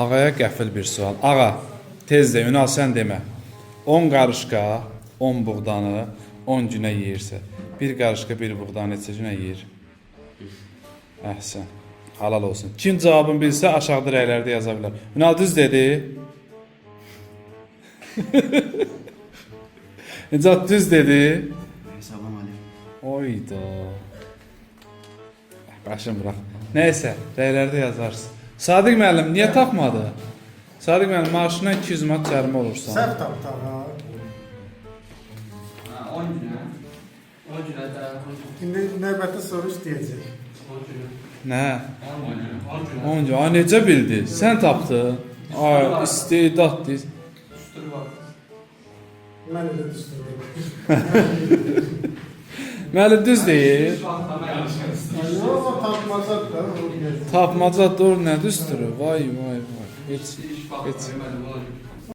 Ağaya qəfil bir sual. Ağa, tez de, Ünal sən demə. 10 qarışqa, 10 buğdanı 10 günə yeyirsə, bir qarışqa bir buğdanı neçə günə yeyir? Əhsən. Halal olsun. Kim cavabını bilsə aşağıda rəylərdə yaza bilər. Ünal düz dedi. Necat düz dedi. Salam aleyküm. Oyda. Başım bırak. Neyse, rəylərdə yazarsın. Sadiq müəllim niyə tapmadı? Sadiq müəllim maaşına 200 manat cərimə olursan. Səhv tapdı ha. 10 günə. 10 günə də. İndi növbəti soru istəyəcək. 10 günə. Nə? 10 günə. 10 günə. Onca, ay necə bildi? Sən tapdın. Ay, istedadlı. Üstür var. Mən elə düşündüm. Müəllim düz deyir. Yox, o tapmazaq da. Tapmaca dur nə düzdür? Vay vay vay. Heç Heç heç. heç.